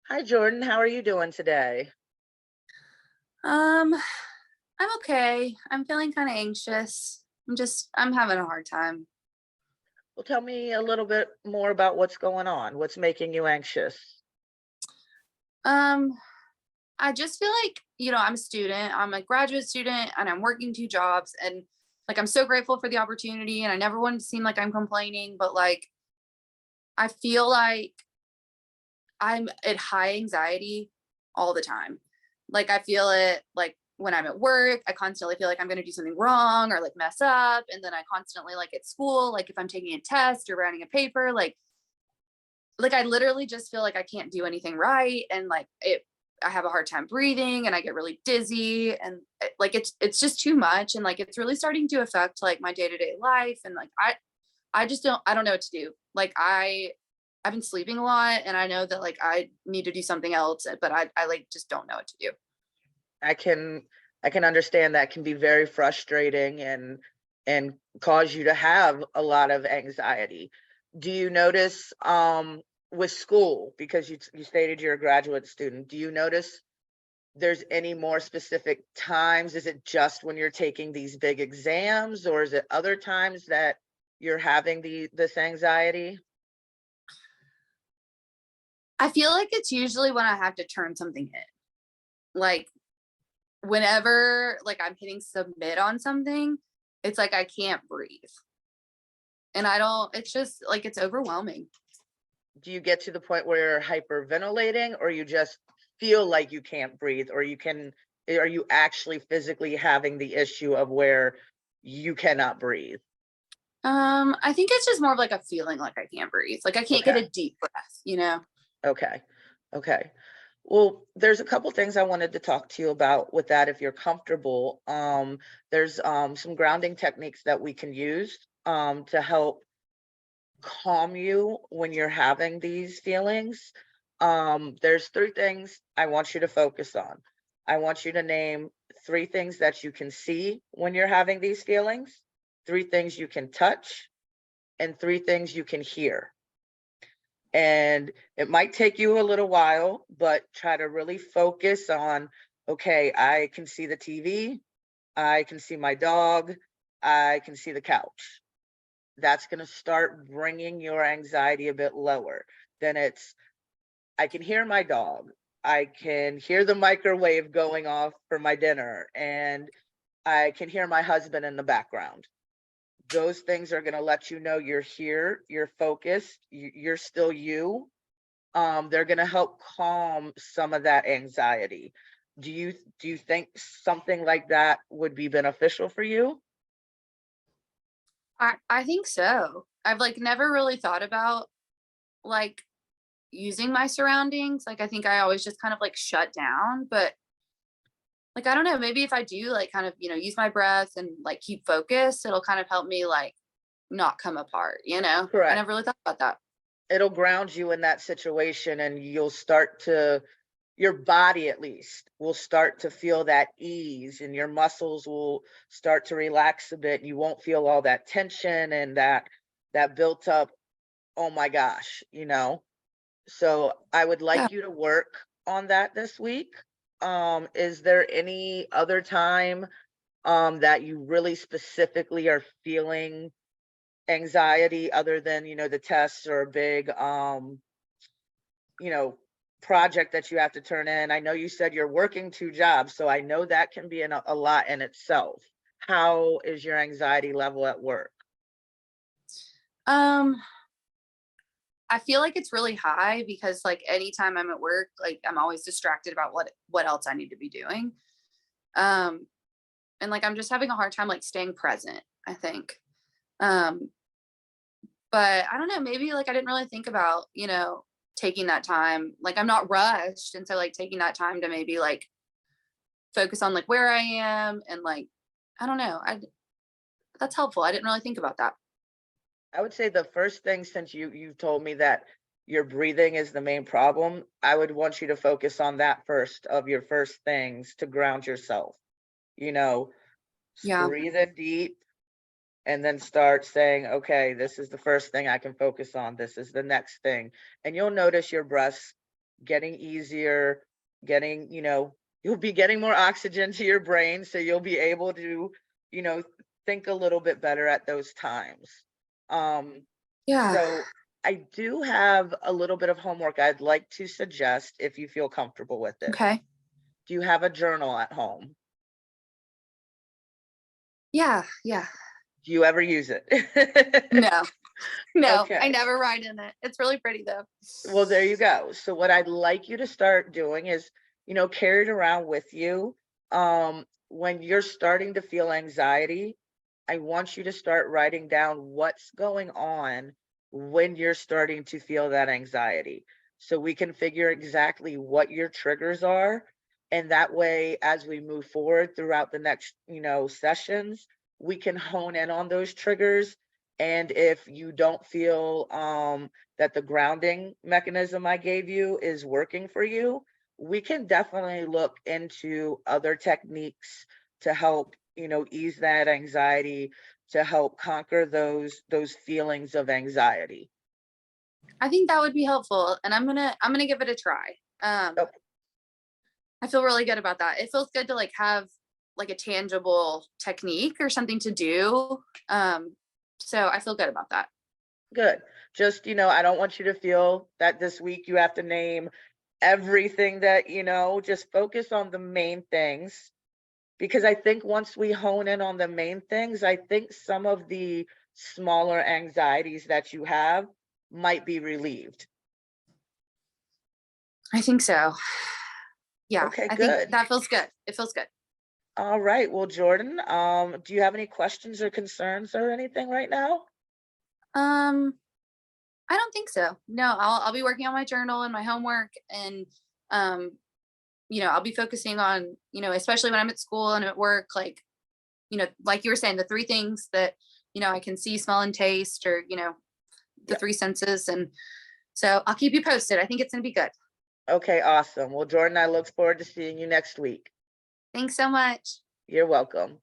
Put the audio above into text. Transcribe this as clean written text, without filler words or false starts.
Hi, Jordan. How are you doing today? Um, I'm okay. I'm feeling kind of anxious. I'm having a hard time. Well, tell me a little bit more about what's going on. What's making you anxious? Um, I just feel like, I'm a student, I'm a graduate student, and I'm working two jobs. And like, I'm so grateful for the opportunity. And I never want to seem like I'm complaining, but like, I feel like I'm at high anxiety all the time. Like, I feel it like when I'm at work, I constantly feel like I'm going to do something wrong or like mess up. And then I constantly, like, at school, like, if I'm taking a test or writing a paper, like I literally just feel like I can't do anything right, and like it I have a hard time breathing and I get really dizzy, and like it's just too much, and like it's really starting to affect like my day-to-day life, and like I don't know what to do. Like I've been sleeping a lot, and I know that like I need to do something else, but I like just don't know what to do. I can I can understand that can be very frustrating and cause you to have a lot of anxiety. Do you notice with school, because you stated you're a graduate student, do you notice there's any more specific times? Is it just when you're taking these big exams, or is it other times that you're having this anxiety? I feel like it's usually when I have to turn something in. Like whenever like I'm hitting submit on something, it's like I can't breathe. And I don't it's just like it's overwhelming. Do you get to the point where you're hyperventilating, or you just feel like you can't breathe, or are you actually physically having the issue of where you cannot breathe? I think it's just more of like a feeling like I can't breathe. Like I can't get Okay. a deep breath. Okay. Okay. Well, there's a couple things I wanted to talk to you about with that if you're comfortable. There's some grounding techniques that we can use to help calm you when you're having these feelings. There's three things I want you to focus on. I want you to name three things that you can see when you're having these feelings, three things you can touch, and three things you can hear. And it might take you a little while, but try to really focus on, okay, I can see the TV, I can see my dog, I can see the couch. That's going to start bringing your anxiety a bit lower. Then it's, I can hear my dog. I can hear the microwave going off for my dinner, and I can hear my husband in the background. Those things are going to let you know you're here, you're focused, you're still you. They're going to help calm some of that anxiety. Do you think something like that would be beneficial for you? I think so. I've like never really thought about like using my surroundings. Like I think I always just kind of like shut down, but like I don't know, maybe if I do like kind of, use my breath and like keep focused, it'll kind of help me like not come apart. I Correct. never really thought about that. It'll ground you in that situation, and you'll start to, your body at least will start to feel that ease, and your muscles will start to relax a bit. You won't feel all that tension and that built up, oh my gosh, so I would Yeah. like you to work on that this week. Is there any other time that you really specifically are feeling anxiety, other than, the tests or a big you know, project that you have to turn in? I know you said you're working two jobs, so I know that can be a lot in itself. How is your anxiety level at work? Um, I feel like it's really high because like anytime I'm at work, like I'm always distracted about what else I need to be doing. Um, and like I'm just having a hard time like staying present, I think. Um, but I don't know, maybe like I didn't really think about, taking that time. Like I'm not rushed. And so like taking that time to maybe like focus on like where I am and like I don't know. That's helpful. I didn't really think about that. I would say the first thing, since you've told me that your breathing is the main problem, I would want you to focus on that first of your first things to ground yourself. You know, Yeah. breathe in deep, and then start saying, okay, this is the first thing I can focus on. This is the next thing. And you'll notice your breaths getting easier, getting, you'll be getting more oxygen to your brain, so you'll be able to, you know, think a little bit better at those times. Um, Yeah. so I do have a little bit of homework I'd like to suggest if you feel comfortable with it. Okay. Do you have a journal at home? Yeah. Yeah. Do you ever use it? No, no, I Okay. never write in it. It's really pretty though. Well, there you go. So what I'd like you to start doing is, carry it around with you. When you're starting to feel anxiety, I want you to start writing down what's going on when you're starting to feel that anxiety. So we can figure exactly what your triggers are. And that way, as we move forward throughout the next, sessions, we can hone in on those triggers. And if you don't feel that the grounding mechanism I gave you is working for you, we can definitely look into other techniques to help, ease that anxiety, to help conquer those feelings of anxiety. I think that would be helpful, and I'm gonna give it a try. Oh, I feel really good about that. It feels good to like have like a tangible technique or something to do. So I feel good about that. good. Just, I don't want you to feel that this week you have to name everything that, just focus on the main things. Because I think once we hone in on the main things, I think some of the smaller anxieties that you have might be relieved. I think so. Yeah, Okay, I think good. that feels good. It feels good. All right. Well, Jordan, do you have any questions or concerns or anything right now? Um, I don't think so. No, I'll be working on my journal and my homework, and um, I'll be focusing on, especially when I'm at school and at work, like, like you were saying, the three things that, I can see, smell, and taste, or, the Yeah. three senses. And so I'll keep you posted. I think it's gonna be good. Okay, awesome. Well, Jordan, I look forward to seeing you next week. Thanks so much. You're welcome.